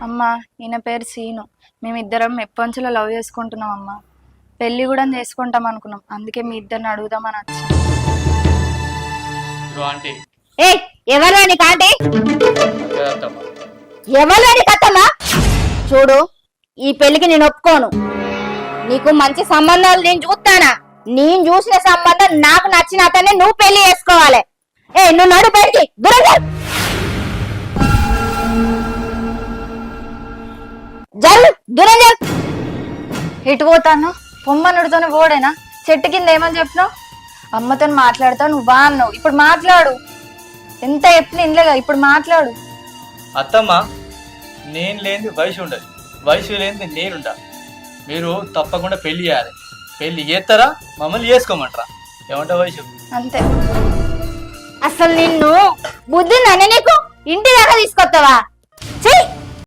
అమ్మా ఈయన పేరు సీను. మేమిద్దరం ఎప్పంచులో లవ్ చేసుకుంటున్నాం అమ్మా. పెళ్లి కూడా చేసుకుంటాం అనుకున్నాం. అందుకే మీ ఇద్దరిని అడుగుదామని వచ్చి. ఆంటీ ఏ ఎవరు నీ కాంటీ? ఎవరు నీ కత్తమ్మా? చూడు, ఈ పెళ్లికి నేను ఒప్పుకోను. నీకు మంచి సంబంధాలు నేను చూస్తానా? నేను చూసిన సంబంధం నాకు నచ్చిన అతన్ని నువ్వు పెళ్లి చేసుకోవాలి. ఏ నువ్వు నడు బయటికి, దూరం జరు, దూరం జరు. ఇటు పోతాను పొమ్మనుడితోనే పోడేనా? చెట్టు కింద ఏమని చెప్పినావు? అమ్మతో మాట్లాడతావు, నువ్వు బా అన్నావు. ఇప్పుడు మాట్లాడు. ఎంత చెప్పిన ఇంట్లేగా, ఇప్పుడు మాట్లాడు. అత్తమ్మ, నేను లేనిది వయసు ఉండదు, వయసు లేనిది నేనుంటా. మీరు తప్పకుండా పెళ్లి చేయాలి. పెళ్లి చేస్తారా మమ్మల్ని చేసుకోమంటారా? ఏమంటా వయసు? అంతే. అసలు నిన్ను బుద్ధి నన్ను నీకు ఇంటి దాకా తీసుకొస్తావా? చెయ్యి.